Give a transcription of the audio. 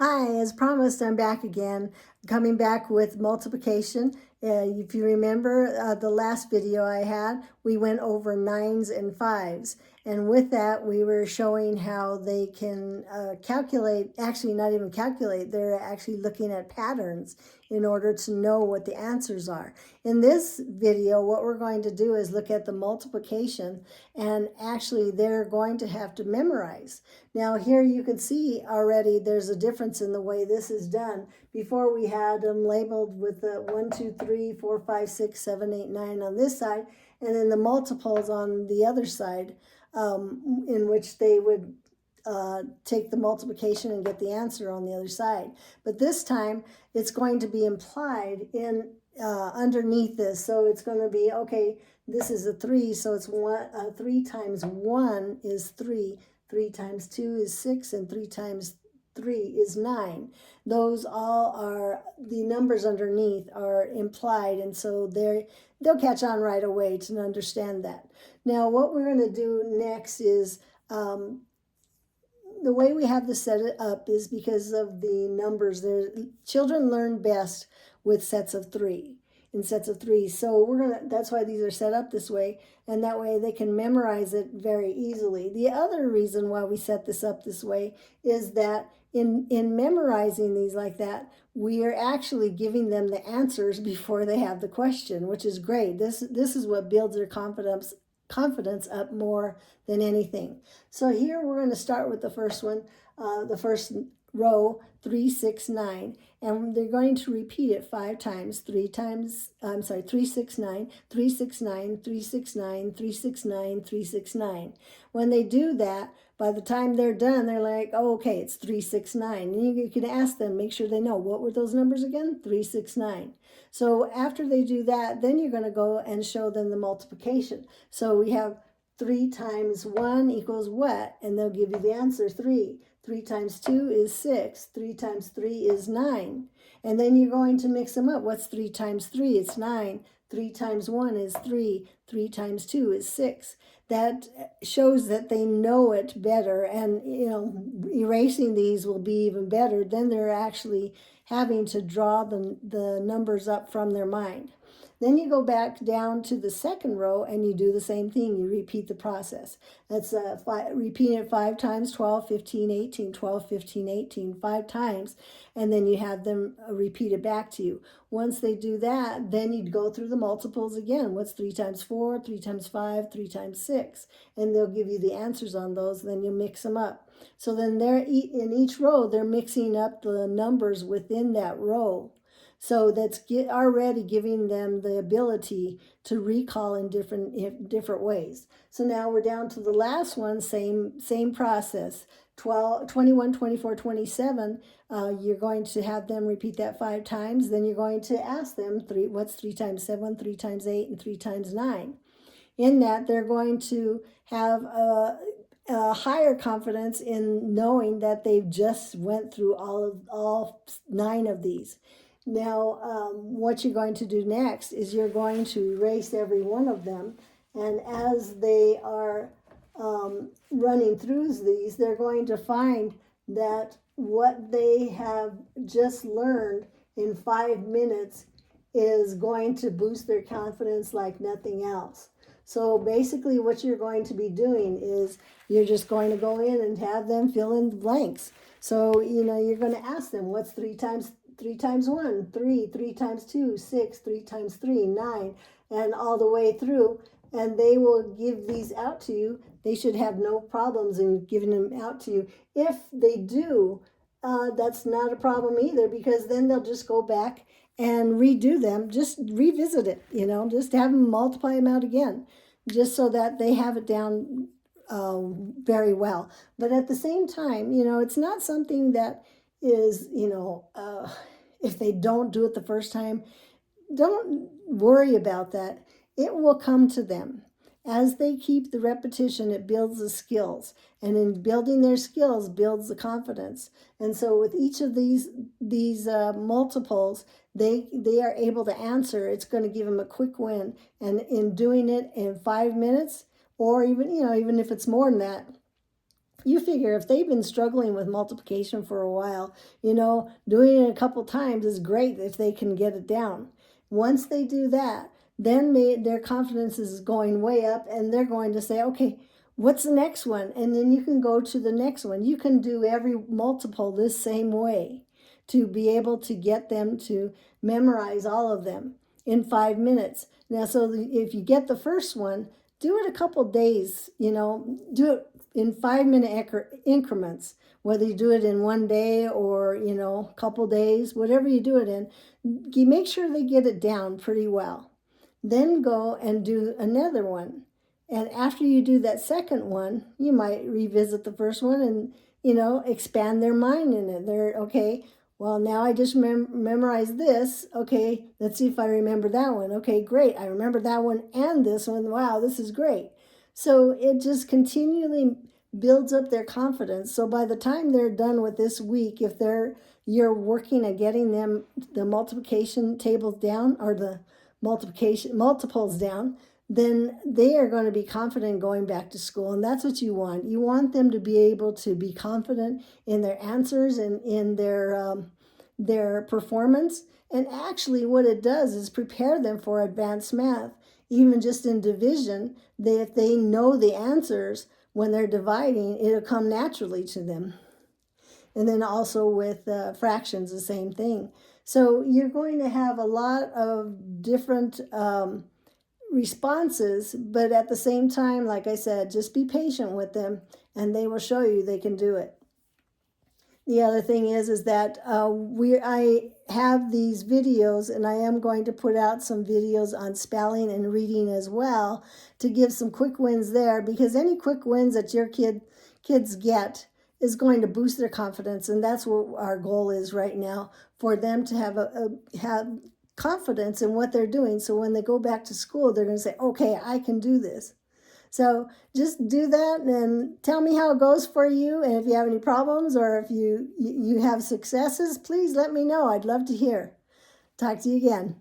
Hi, as promised, I'm back again, coming back with multiplication. If you remember the last video I had, we went over nines and fives. And with that, we were showing how they can calculate, actually not even calculate, they're actually looking at patterns in order to know what the answers are. In this video, what we're going to do is look at the multiplication, and actually they're going to have to memorize. Now here you can see already there's a difference in the way this is done. Before we had them labeled with the 1, 2, 3, 4, 5, 6, 7, 8, 9 on this side, and then the multiples on the other side, in which they would take the multiplication and get the answer on the other side. But this time it's going to be implied in underneath this. So it's going to be, okay, this is a 3, so it's 3 times 1 is 3. 3 times 2 is 6, and 3 times 3 is 9. Those all are, the numbers underneath are implied, and so they'll catch on right away to understand that. Now what we're going to do next is, the way we have this set up is because of the numbers. Children learn best with sets of 3. In sets of 3. So that's why these are set up this way, and that way they can memorize it very easily. The other reason why we set this up this way is that in memorizing these like that, we are actually giving them the answers before they have the question, which is great. This is what builds their confidence up more than anything. So here we're going to start with the first one, the first row, 3, 6, 9, and they're going to repeat it 5 times. 3 6, 9, 3, 6, 9, 3, 6, 9, 3, 6, 9, 3, 6, 9. When they do that, by the time they're done, they're like, oh, okay, it's 3, 6, 9. And you can ask them, make sure they know, what were those numbers again? 3, 6, 9. So after they do that, then you're going to go and show them the multiplication. So we have 3 times 1 equals what? And they'll give you the answer, 3. 3 times 2 is 6. 3 times 3 is 9. And then you're going to mix them up. What's 3 times 3? It's 9. 3 times 1 is 3. 3 times 2 is 6. That shows that they know it better. And, erasing these will be even better. Then they're actually having to draw the numbers up from their mind. Then you go back down to the second row and you do the same thing. You repeat the process. That's repeating it 5 times, 12, 15, 18, 12, 15, 18, 5 times. And then you have them repeat it back to you. Once they do that, then you'd go through the multiples again. What's 3 times 4, 3 times 5, 3 times 6. And they'll give you the answers on those. Then you mix them up. So then they're in each row, they're mixing up the numbers within that row. So that's already giving them the ability to recall in different ways. So now we're down to the last one, same process. 12, 21, 24, 27, you're going to have them repeat that 5 times. Then you're going to ask them, what's 3 times 7, 3 times 8, and 3 times 9. In that, they're going to have a higher confidence in knowing that they've just went through all 9 of these. Now, what you're going to do next is you're going to erase every one of them. And as they are running through these, they're going to find that what they have just learned in 5 minutes is going to boost their confidence like nothing else. So basically what you're going to be doing is you're just going to go in and have them fill in the blanks. So, you're going to ask them, what's 3 times 1, 3, 3 times 2, 6, 3 times 3, 9, and all the way through. And they will give these out to you. They should have no problems in giving them out to you. If they do, that's not a problem either, because then they'll just go back and redo them, just revisit it, just have them multiply them out again, just so that they have it down very well. But at the same time, it's not something that is, if they don't do it the first time, don't worry about that. It will come to them. As they keep the repetition, it builds the skills. And in building their skills, builds the confidence. And so with each of these multiples, they are able to answer. It's going to give them a quick win. And in doing it in 5 minutes, or even if it's more than that, You figure if they've been struggling with multiplication for a while, doing it a couple times is great if they can get it down. Once they do that, then their confidence is going way up and they're going to say, okay, what's the next one? And then you can go to the next one. You can do every multiple this same way to be able to get them to memorize all of them in 5 minutes. Now, so if you get the first one, do it a couple days, do it in 5 minute increments, whether you do it in one day or, a couple days, whatever you do it in, you make sure they get it down pretty well. Then go and do another one. And after you do that second one, you might revisit the first one and, expand their mind in it. They're okay. Well, now I just memorized this. Okay, let's see if I remember that one. Okay, great. I remember that one and this one. Wow, this is great. So it just continually builds up their confidence. So by the time they're done with this week, if you're working at getting them the multiplication tables down or the multiples down, then they are going to be confident going back to school. And that's what you want. You want them to be able to be confident in their answers and in their performance. And actually what it does is prepare them for advanced math. Even just in division, if they know the answers when they're dividing, it'll come naturally to them. And then also with fractions, the same thing. So you're going to have a lot of different responses, but at the same time, like I said, just be patient with them and they will show you they can do it. The other thing is that I have these videos, and I am going to put out some videos on spelling and reading as well to give some quick wins there, because any quick wins that your kids get is going to boost their confidence, and that's what our goal is right now, for them to have confidence in what they're doing. So when they go back to school, they're going to say, okay, I can do this. So just do that and tell me how it goes for you. And if you have any problems or if you have successes, please let me know. I'd love to hear. Talk to you again.